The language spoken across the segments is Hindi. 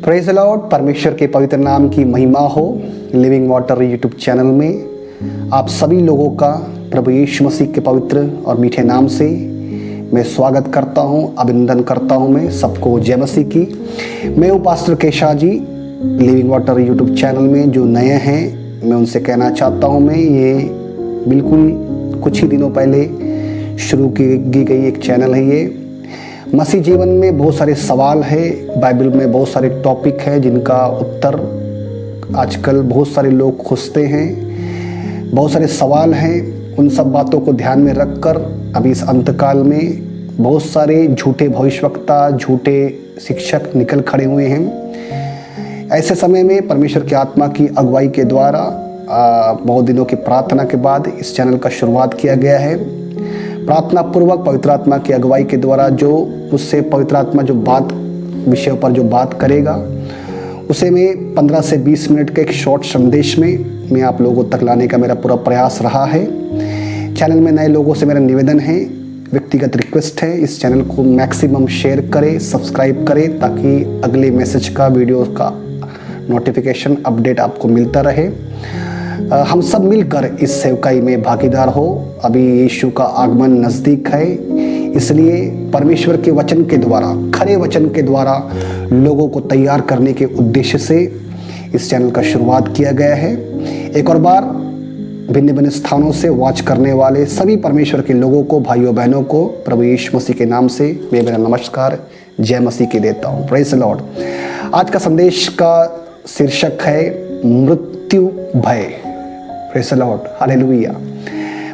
Praise the Lord. परमेश्वर के पवित्र नाम की महिमा हो। लिविंग वाटर यूट्यूब चैनल में आप सभी लोगों का प्रभु यीशु मसीह के पवित्र और मीठे नाम से मैं स्वागत करता हूं, अभिनंदन करता हूं। मैं सबको जय मसीह की। मैं हूं पास्टर केशा जी। लिविंग वाटर यूट्यूब चैनल में जो नए हैं मैं उनसे कहना चाहता हूं, मैं ये बिल्कुल कुछ ही दिनों पहले शुरू की गई एक चैनल है। ये मसीह जीवन में बहुत सारे सवाल है, बाइबल में बहुत सारे टॉपिक है जिनका उत्तर आजकल बहुत सारे लोग खोजते हैं। बहुत सारे सवाल हैं, उन सब बातों को ध्यान में रखकर अभी इस अंतकाल में बहुत सारे झूठे भविष्यवक्ता, झूठे शिक्षक निकल खड़े हुए हैं। ऐसे समय में परमेश्वर की आत्मा की अगुवाई के द्वारा बहुत दिनों की प्रार्थना के बाद इस चैनल का शुरुआत किया गया है। प्रार्थना पूर्वक पवित्र आत्मा की अगुवाई के द्वारा जो उससे पवित्र आत्मा जो बात विषयों पर जो बात करेगा उसे मैं 15 से 20 मिनट के एक शॉर्ट संदेश में मैं आप लोगों तक लाने का मेरा पूरा प्रयास रहा है। चैनल में नए लोगों से मेरा निवेदन है, व्यक्तिगत रिक्वेस्ट है, इस चैनल को मैक्सिमम शेयर करें, सब्सक्राइब करें ताकि अगले मैसेज का, वीडियो का नोटिफिकेशन अपडेट आपको मिलता रहे। हम सब मिलकर इस सेवकाई में भागीदार हो। अभी यीशु का आगमन नज़दीक है, इसलिए परमेश्वर के वचन के द्वारा, खरे वचन के द्वारा लोगों को तैयार करने के उद्देश्य से इस चैनल का शुरुआत किया गया है। एक और बार भिन्न भिन्न स्थानों से वॉच करने वाले सभी परमेश्वर के लोगों को, भाइयों बहनों को प्रभु यीशु मसीह के नाम से मैं मेरा नमस्कार जय मसीह के देता हूँ। Praise the Lord. आज का संदेश का शीर्षक है मृत्यु भय। Praise the Lord, hallelujah.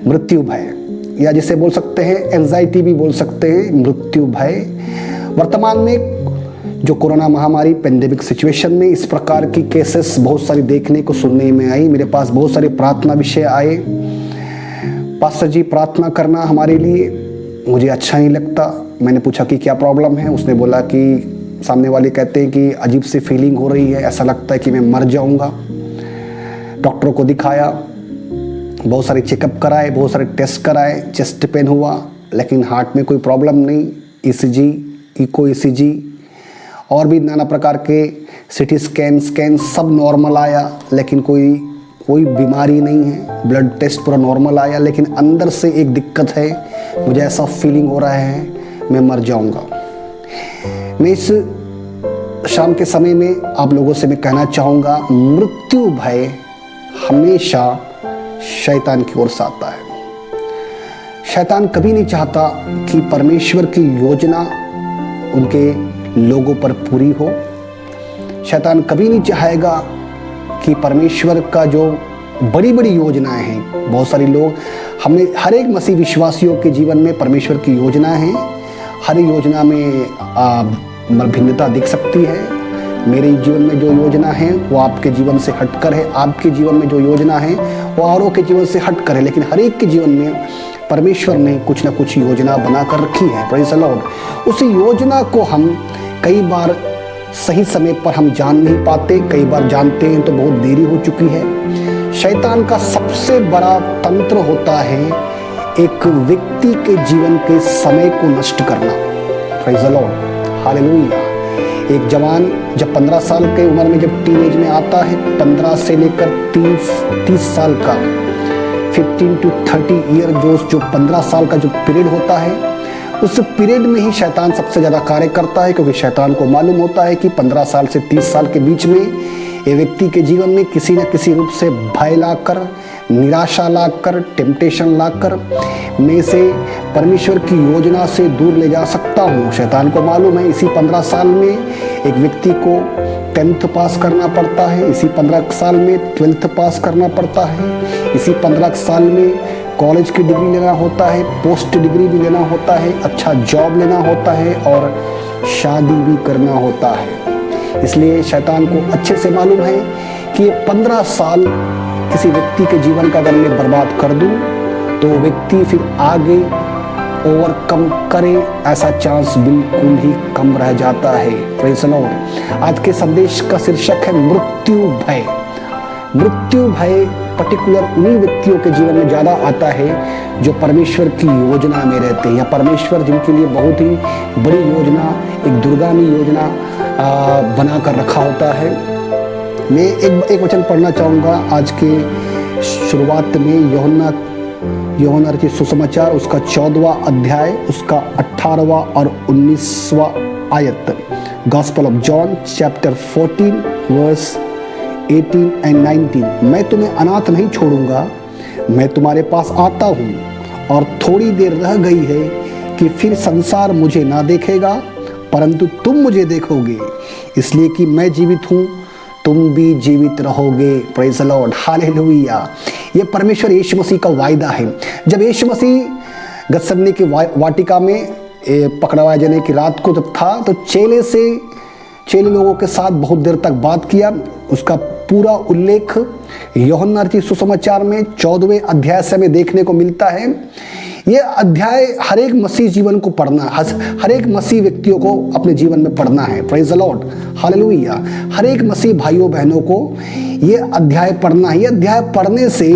मृत्यु भय, या जिसे बोल सकते हैं एंजाइटी भी बोल सकते हैं, मृत्यु भय। वर्तमान में जो कोरोना महामारी पेंडेमिक सिचुएशन में इस प्रकार की केसेस बहुत सारी देखने को सुनने में आई। मेरे पास बहुत सारे प्रार्थना विषय आए। पास्टर जी प्रार्थना करना हमारे लिए मुझे अच्छा नहीं लगता। मैंने पूछा कि क्या प्रॉब्लम है। उसने बोला कि सामने वाले कहते हैं कि अजीब सी फीलिंग हो रही है, ऐसा लगता है कि मैं मर जाऊंगा। डॉक्टरों को दिखाया, बहुत सारे चेकअप कराए, बहुत सारे टेस्ट कराए, चेस्ट पेन हुआ लेकिन हार्ट में कोई प्रॉब्लम नहीं। ईसीजी, इको ईसीजी और भी नाना प्रकार के सिटी स्कैन सब नॉर्मल आया लेकिन कोई बीमारी नहीं है। ब्लड टेस्ट पूरा नॉर्मल आया लेकिन अंदर से एक दिक्कत है, मुझे ऐसा फीलिंग हो रहा है मैं मर जाऊंगा। मैं इस शाम के समय में आप लोगों से मैं कहना चाहूँगा, मृत्यु भय हमेशा शैतान की ओर से आता है। शैतान कभी नहीं चाहता कि परमेश्वर की योजना उनके लोगों पर पूरी हो। शैतान कभी नहीं चाहेगा कि परमेश्वर का जो बड़ी बड़ी योजनाएं हैं, बहुत सारे लोग हमने हर एक मसीह विश्वासियों के जीवन में परमेश्वर की योजनाएं हैं। हर योजना में भिन्नता दिख सकती है। मेरे जीवन में जो योजना है वो आपके जीवन से हटकर है, आपके जीवन में जो योजना है वो औरों के जीवन से हटकर है, लेकिन हर एक के जीवन में परमेश्वर ने कुछ ना कुछ योजना बना कर रखी है। Praise the Lord. उस योजना को हम कई बार सही समय पर हम जान नहीं पाते, कई बार जानते हैं तो बहुत देरी हो चुकी है। शैतान का सबसे बड़ा तंत्र होता है एक व्यक्ति के जीवन के समय को नष्ट करना। Praise the Lord, hallelujah. एक जवान जब 15 साल के उम्र में जब टीनेज में आता है, 15 से लेकर 30 साल का 15 to 30 ईयर जो 15 साल का जो पीरियड होता है, उस पीरियड में ही शैतान सबसे ज़्यादा कार्य करता है, क्योंकि शैतान को मालूम होता है कि 15 साल से 30 साल के बीच में ये व्यक्ति के जीवन में किसी न किसी रूप से भय लाकर, निराशा लाकर, टेम्पटेशन लाकर मैं इसे परमेश्वर की योजना से दूर ले जा सकता हूँ। शैतान को मालूम है इसी 15 साल में एक व्यक्ति को 10th पास करना पड़ता है, इसी 15 साल में 12th पास करना पड़ता है, इसी 15 साल में कॉलेज की डिग्री लेना होता है, पोस्ट डिग्री भी लेना होता है, अच्छा जॉब लेना होता है और शादी भी करना होता है। इसलिए शैतान को अच्छे से मालूम है कि ये 15 साल किसी व्यक्ति के जीवन का अगर मैं बर्बाद कर दूं तो व्यक्ति फिर आगे ओवरकम करे ऐसा चांस बिल्कुल ही कम रह जाता है। Praise the Lord. आज के संदेश का शीर्षक है मृत्यु भय। मृत्यु भय पर्टिकुलर उन्हीं व्यक्तियों के जीवन में ज़्यादा आता है जो परमेश्वर की योजना में रहते हैं, या परमेश्वर जिनके लिए बहुत ही बड़ी योजना, एक दूरगामी योजना बना कर रखा होता है। मैं एक वचन पढ़ना चाहूँगा आज के शुरुआत में, यूहन्ना रचित सुसमाचार उसका 14वां अध्याय, उसका 18वां और 19वां आयत। Gospel of John chapter 14 verse 18 and 19। मैं तुम्हें अनाथ नहीं छोड़ूंगा, मैं तुम्हारे पास आता हूँ, और थोड़ी देर रह गई है कि फिर संसार मुझे ना देखेगा, परंतु तुम मुझे देखोगे, इसलिए कि मैं जीवित हूँ, तुम भी जीवित रहोगे। Praise the Lord, hallelujah. ये परमेश्वर यीशु मसीह का वायदा है। जब यीशु मसीह गतसमनी की वाटिका में पकड़वाए जाने की रात को जब था, तो चेले लोगों के साथ बहुत देर तक बात किया। उसका पूरा उल्लेख यूहन्ना रचित सुसमाचार में 14वें अध्याय से हमें देखने को मिलता है। ये अध्याय हर एक मसीह जीवन को पढ़ना, हर एक मसीह व्यक्तियों को अपने जीवन में पढ़ना है। Praise the Lord, hallelujah. हर एक मसीह भाइयों बहनों को ये अध्याय पढ़ना है। ये अध्याय पढ़ने से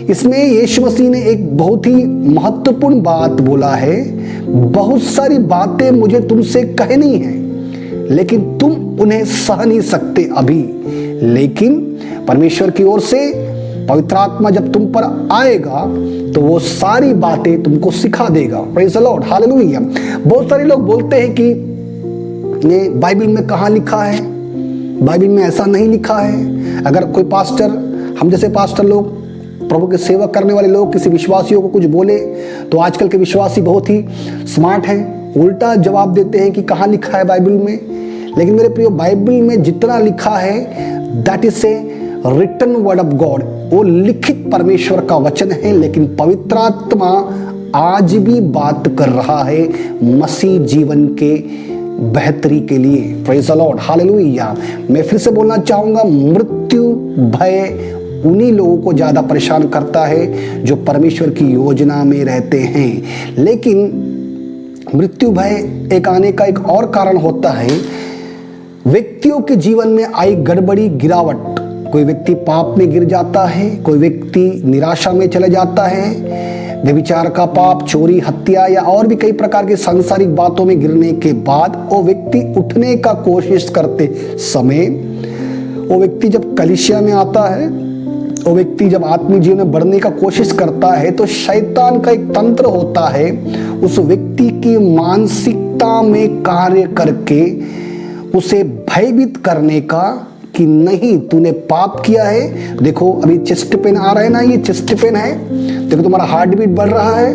इसमें यीशु मसीह ने एक बहुत ही महत्वपूर्ण बात बोला है। बहुत सारी बातें मुझे तुमसे कहनी है, लेकिन तुम उन्हें सह नहीं सकते अभी, लेकिन परमेश्वर की ओर से पवित्र आत्मा जब तुम पर आएगा तो वो सारी बातें तुमको सिखा देगा। Praise the Lord, hallelujah. बहुत सारे लोग बोलते हैं कि ये बाइबल में कहाँ लिखा है, बाइबल में ऐसा नहीं लिखा है। अगर कोई पास्टर, हम जैसे पास्टर लोग, प्रभु के सेवा करने वाले लोग किसी विश्वासियों को कुछ बोले तो आजकल के विश्वासी बहुत ही स्मार्ट हैं, उल्टा जवाब देते हैं कि कहाँ लिखा है बाइबल में। लेकिन मेरे प्रियो, बाइबल में जितना लिखा है that is a written word of God, वो लिखित परमेश्वर का वचन है। लेकिन पवित्र आत्मा आज भी बात कर रहा है मसीह जीवन के बेहतरी के लिए। Praise the Lord, hallelujah. मैं फिर से बोलना चाहूंगा, मृत्यु भय उन्हीं लोगों को ज्यादा परेशान करता है जो परमेश्वर की योजना में रहते हैं। लेकिन मृत्यु भय एक आने का एक और कारण होता है व्यक्तियों के जीवन में आई गड़बड़ी, गिरावट। कोई व्यक्ति पाप में गिर जाता है, कोई व्यक्ति निराशा में चले जाता है, व्यभिचार का पाप, चोरी, हत्या या और भी कई प्रकार की सांसारिक बातों में गिरने के बाद वो व्यक्ति उठने का कोशिश करते समय, वो व्यक्ति जब कलीसिया में आता है, वो व्यक्ति जब आत्मिक जीवन में बढ़ने का कोशिश करता है, तो शैतान का एक तंत्र होता है उस व्यक्ति की मानसिकता में कार्य करके उसे भयभीत करने का कि नहीं, तूने पाप किया है। देखो अभी चेस्ट पेन आ रहा है ना, ये चेस्ट पेन है, देखो तुम्हारा हार्ट बीट बढ़ रहा है,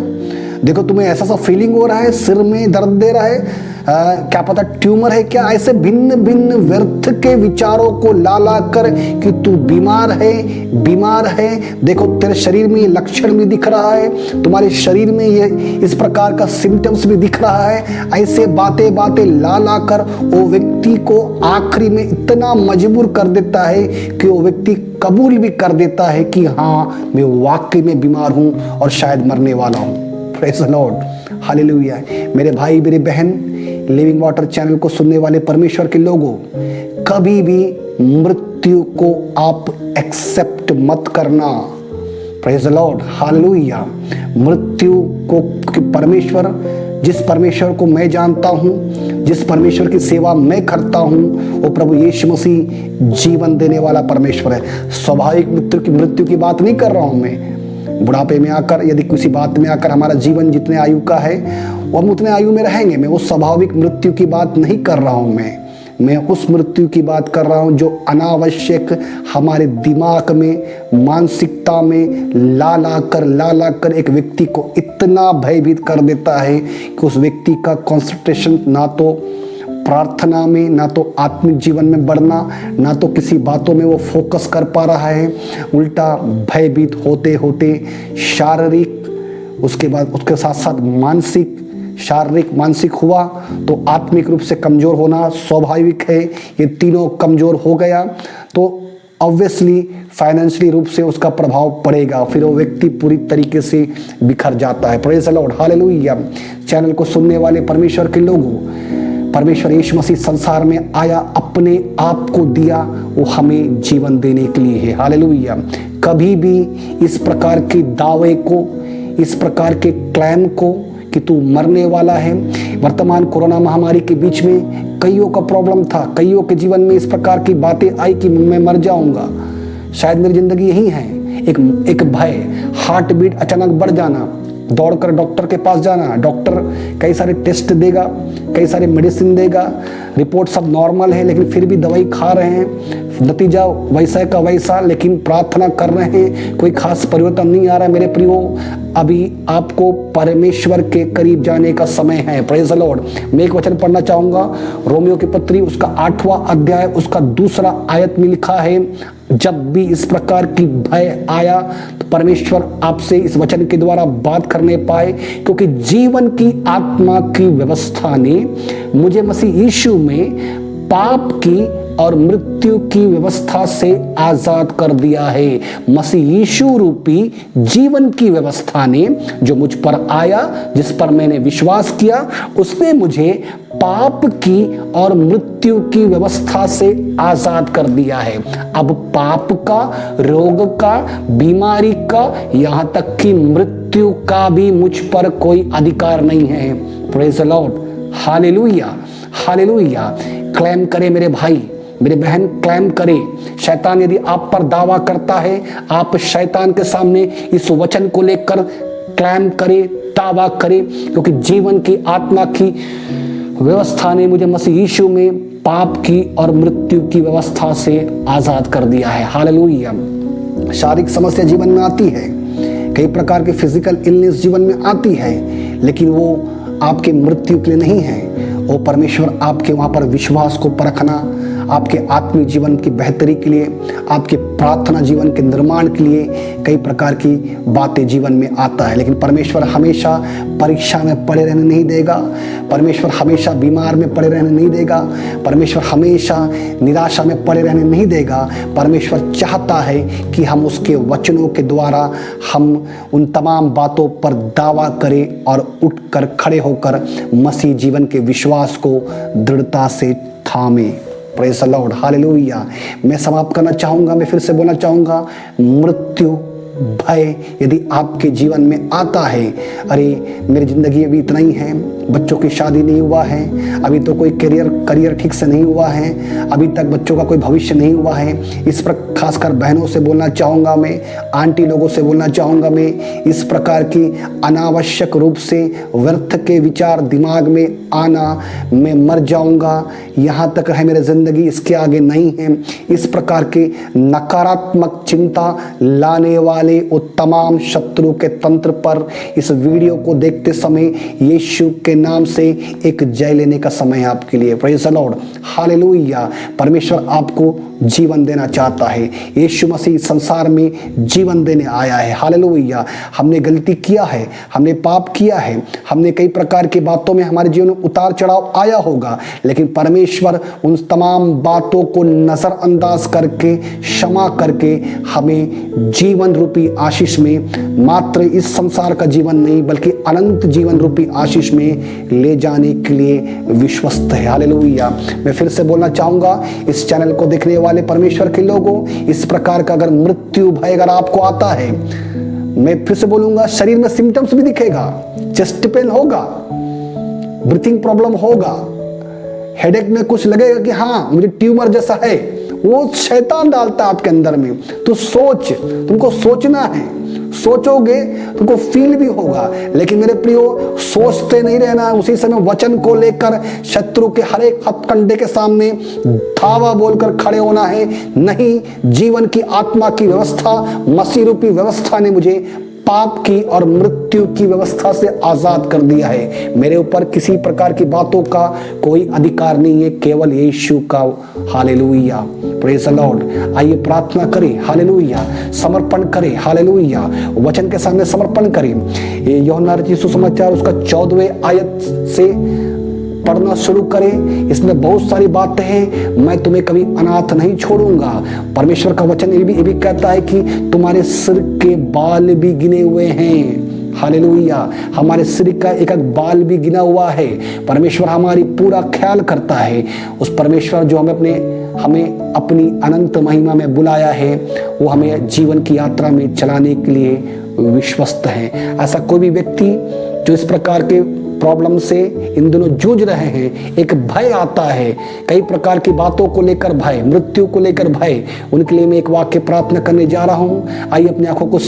देखो तुम्हें ऐसा सा फीलिंग हो रहा है, सिर में दर्द दे रहा है, क्या पता ट्यूमर है क्या। ऐसे भिन्न भिन्न व्यर्थ के विचारों को ला कर कि तू बीमार है। देखो तेरे शरीर में ये लक्षण भी दिख रहा है, तुम्हारे शरीर में ये इस प्रकार का सिम्टम्स भी दिख रहा है। ऐसे बातें ला कर वो व्यक्ति को आखिरी में इतना मजबूर कर देता है कि वो व्यक्ति कबूल भी कर देता है कि हाँ, मैं वाकई में बीमार हूँ और शायद मरने वाला हूँ। Praise the Lord, hallelujah. मेरे भाई, मेरे बहन, लिविंग वाटर चैनल को सुनने वाले परमेश्वर के लोगों, कभी भी मृत्यु को आप एक्सेप्ट मत करना। Praise the Lord, hallelujah. मृत्यु को परमेश्वर, जिस परमेश्वर को मैं जानता हूँ, जिस परमेश्वर की सेवा मैं करता हूँ, वो प्रभु यीशु मसीह जीवन देने वाला परमेश्वर है। स्वाभाविक मृत्यु की बात नहीं कर रहा हूँ मैं। बुढ़ापे में आकर, यदि किसी बात में आकर हमारा जीवन जितने आयु का है वो हम उतने आयु में रहेंगे, मैं वो स्वाभाविक मृत्यु की बात नहीं कर रहा हूँ। मैं उस मृत्यु की बात कर रहा हूँ जो अनावश्यक हमारे दिमाग में, मानसिकता में ला कर एक व्यक्ति को इतना भयभीत कर देता है कि उस व्यक्ति का कंसंट्रेशन ना तो प्रार्थना में, ना तो आत्मिक जीवन में बढ़ना, ना तो किसी बातों में वो फोकस कर पा रहा है। उल्टा भयभीत होते होते शारीरिक, उसके बाद उसके साथ साथ मानसिक, शारीरिक मानसिक हुआ तो आत्मिक रूप से कमजोर होना स्वाभाविक है। ये तीनों कमजोर हो गया तो ऑब्वियसली फाइनेंशियली रूप से उसका प्रभाव पड़ेगा, फिर वो व्यक्ति पूरी तरीके से बिखर जाता है। Praise the Lord, hallelujah. Channel को सुनने वाले परमेश्वर के लोगों, परमेश्वर यीशु मसीह संसार में आया, अपने आप को दिया, वो हमें जीवन देने के लिए है। हालेलुया। कभी भी इस प्रकार के दावे को, इस प्रकार के क्लेम को कि तू मरने वाला है, वर्तमान कोरोना महामारी के बीच में कईयों का प्रॉब्लम था, कईयों के जीवन में इस प्रकार की बातें आई कि मैं मर जाऊंगा, शायद मेरी जिंदगी यही है। एक भय, हार्ट बीट अचानक बढ़ जाना, दौड़कर डॉक्टर के पास जाना, डॉक्टर कई सारे टेस्ट देगा, कई सारे मेडिसिन देगा, रिपोर्ट सब नॉर्मल है, लेकिन फिर भी दवाई खा रहे हैं, नतीजा वैसा का वैसा, लेकिन प्रार्थना कर रहे हैं, कोई खास परिवर्तन नहीं आ रहा है। मेरे प्रियो, अभी आपको परमेश्वर के करीब जाने का समय है। Praise the Lord. मैं एक वचन पढ़ना चाहूंगा, रोमियो की पत्री उसका 8वां अध्याय उसका 2 आयत में लिखा है, जब भी इस प्रकार की भय आया तो परमेश्वर आपसे इस वचन के द्वारा बात करने पाए, क्योंकि जीवन की आत्मा की व्यवस्था ने मुझे मसीह यीशु में पाप की और मृत्यु की व्यवस्था से आजाद कर दिया है। मसीह यीशु रूपी जीवन की व्यवस्था ने जो मुझ पर आया, जिस पर मैंने विश्वास किया, उसने मुझे पाप की और मृत्यु की व्यवस्था से आजाद कर दिया है। अब पाप का, रोग का, बीमारी का, यहां तक कि मृत्यु का भी मुझ पर कोई अधिकार नहीं है। Praise the Lord. Hallelujah, hallelujah. Claim करे मेरे भाई, मेरे बहन, क्लेम करे। शैतान यदि आप पर दावा करता है, आप शैतान के सामने इस वचन को लेकर क्लेम करे, दावा करे, क्योंकि जीवन की आत्मा की व्यवस्था ने मुझे मसीह यीशु में पाप की और मृत्यु की व्यवस्था से आजाद कर दिया है। हालेलुया। शारीरिक समस्या जीवन में आती है, कई प्रकार के फिजिकल इलनेस जीवन में आती है, लेकिन वो आपके मृत्यु के लिए नहीं है। वो परमेश्वर आपके वहां पर विश्वास को परखना, आपके आत्मिक जीवन की बेहतरी के लिए, आपके प्रार्थना जीवन के निर्माण के लिए कई प्रकार की बातें जीवन में आता है। लेकिन परमेश्वर हमेशा परीक्षा में पड़े रहने नहीं देगा, परमेश्वर हमेशा बीमार में पड़े रहने नहीं देगा, परमेश्वर हमेशा निराशा में पड़े रहने नहीं देगा। परमेश्वर चाहता है कि हम उसके वचनों के द्वारा हम उन तमाम बातों पर दावा करें और उठकर खड़े होकर मसीह जीवन के विश्वास को दृढ़ता से थामें। Praise the Lord. हालेलुया। मैं समाप्त करना चाहूँगा, मैं फिर से बोलना चाहूँगा, मृत्यु भय यदि आपके जीवन में आता है, अरे मेरी ज़िंदगी अभी इतना ही है, बच्चों की शादी नहीं हुआ है, अभी तो कोई करियर ठीक से नहीं हुआ है, अभी तक बच्चों का कोई भविष्य नहीं हुआ है, इस पर खासकर बहनों से बोलना चाहूँगा मैं, आंटी लोगों से बोलना चाहूँगा मैं, इस प्रकार की अनावश्यक रूप से व्यर्थ के विचार दिमाग में आना, मैं मर जाऊँगा, यहाँ तक है मेरी ज़िंदगी, इसके आगे नहीं है, इस प्रकार के नकारात्मक चिंता लाने वाले वो तमाम शत्रु के तंत्र पर इस वीडियो को देखते समय यीशु के नाम से एक जय लेने का समय है आपके लिए। Praise the Lord. हालेलुया। परमेश्वर आपको जीवन देना चाहता है। यीशु मसीह संसार में जीवन देने आया है। हालेलुया। हमने गलती किया है, हमने पाप किया है, हमने कई प्रकार की बातों में हमारे जीवन में उतार चढ़ाव आया होगा, लेकिन परमेश्वर उन तमाम बातों को नजरअंदाज करके, क्षमा करके हमें जीवन रूपी आशीष में, मात्र इस संसार का जीवन नहीं बल्कि अनंत जीवन रूपी आशीष में ले जाने के लिए विश्वस्त है। हालेलुया। मैं फिर से बोलना चाहूंगा, इस चैनल को देखने वाले परमेश्वर के लोगों, इस प्रकार का अगर मृत्यु भय अगर आपको आता है, मैं फिर से बोलूंगा, शरीर में सिम्टम्स भी दिखेगा, चेस्ट पेन होगा, ब्रीथिंग प्रॉब्लम होगा, हेडेक में कुछ लगेगा कि हाँ मुझे ट्यूमर जैसा है, वो शैतान डालता है आपके अंदर में। तो सोच, तुमको सोचना है, सोचोगे तुमको फील भी होगा, लेकिन मेरे प्रियो सोचते नहीं रहना है, उसी समय वचन को लेकर शत्रु के हर एक हथकंडे के सामने धावा बोलकर खड़े होना है। नहीं, जीवन की आत्मा की व्यवस्था, मसीह रूपी व्यवस्था ने मुझे पाप की और मृत्यु की व्यवस्था से आजाद कर दिया है। मेरे ऊपर किसी प्रकार की बातों का कोई अधिकार नहीं है, केवल यीशु का। हालेलुया। Praise the Lord. आइए प्रार्थना करें। हालेलुया। समर्पण करें। हालेलुया। वचन के सामने समर्पण करें। ये यूहन्ना रचित सुसमाचार उसका 14वें आयत से पढ़ना शुरू करें। इसमें बहुत सारी बातें हैं। मैं तुम्हें कभी अनाथ नहीं छोड़ूंगा। परमेश्वर का वचन ये भी कहता है कि तुम्हारे सिर के बाल भी गिने हुए हैं। हालेलुया। हमारे सिर का एक एक बाल भी गिना हुआ है। परमेश्वर हमारी पूरा ख्याल करता है। उस परमेश्वर जो हमें अपनी अनंत महिमा में बुलाया है, वो हमें जीवन की यात्रा में चलाने के लिए विश्वस्त है। ऐसा कोई भी व्यक्ति जो इस प्रकार के प्रॉब्लम से इन दिनों जूझ रहे हैं, एक भय आता है, कई प्रकार की बातों को लेकर भय, मृत्यु को लेकर भय, उनके लिए मैं एक वाक्य प्रार्थना करने जा रहा हूं। आइए अपनी आंखों को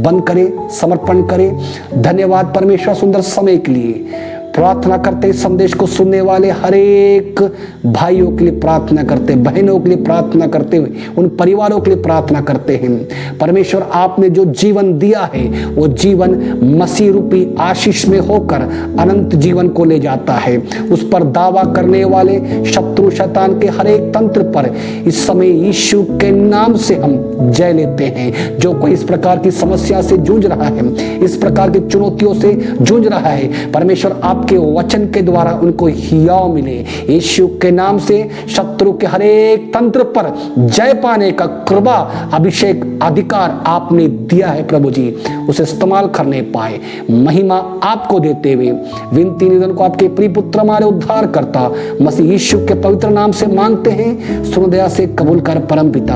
बंद करें, समर्पण करें। धन्यवाद परमेश्वर सुंदर समय के लिए। प्रार्थना करते, संदेश को सुनने वाले हर एक भाइयों के लिए प्रार्थना करते, बहनों के लिए प्रार्थना करते हुए, उन परिवारों के लिए प्रार्थना करते हैं। परमेश्वर आपने जो जीवन दिया है, वो जीवन मसीह रूपी आशीष में होकर अनंत जीवन को ले जाता है। उस पर दावा करने वाले शत्रु शैतान के हर एक तंत्र पर इस समय यीशु के नाम से हम जय लेते हैं। जो कोई इस प्रकार की समस्या से जूझ रहा है, इस प्रकार की चुनौतियों से जूझ रहा है, परमेश्वर आपके वचन के द्वारा उनको हियाव मिले। यीशु के नाम से शत्रु के हर एक तंत्र पर जय पाने का कृपा, अभिषेक, अधिकार आपने दिया है प्रभु जी, उसे इस्तेमाल करने पाए। महिमा आपको देते हुए विनती निधन को आपके प्रिय पुत्र हमारे उद्धार करता मसीह यीशु के पवित्र नाम से मांगते हैं, सुन दया से कबूल कर परम पिता।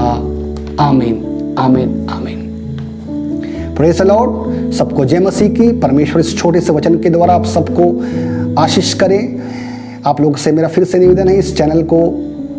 आमीन, आमीन, आमीन। Praise the Lord. सबको जय मसीह की। परमेश्वर इस छोटे से वचन के द्वारा आप सबको आशीष करें। आप लोग से मेरा फिर से निवेदन है, इस चैनल को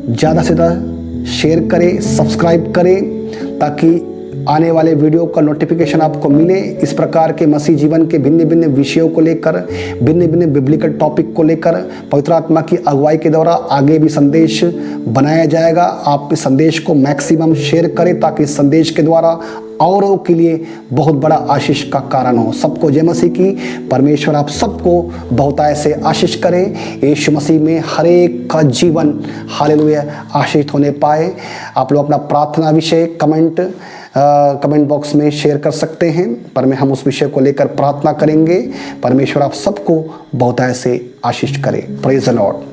ज़्यादा से ज़्यादा शेयर करें, सब्सक्राइब करें, ताकि आने वाले वीडियो का नोटिफिकेशन आपको मिले। इस प्रकार के मसीह जीवन के भिन्न भिन्न विषयों को लेकर, भिन्न भिन्न बिब्लिकल टॉपिक को लेकर पवित्र आत्मा की अगुवाई के द्वारा आगे भी संदेश बनाया जाएगा। आप इस संदेश को मैक्सिमम शेयर करें, ताकि इस संदेश के द्वारा औरों के लिए बहुत बड़ा आशीष का कारण हो। सबको जय मसीह की। परमेश्वर आप सबको बहुतायत से आशीष करें। यीशु मसीह में हर एक का जीवन हालेलुया आशीषित होने पाए। आप लोग अपना प्रार्थना विषय कमेंट बॉक्स में शेयर कर सकते हैं, पर हम उस विषय को लेकर प्रार्थना करेंगे। परमेश्वर आप सबको बहुतायत से आशीष करें। Praise the Lord.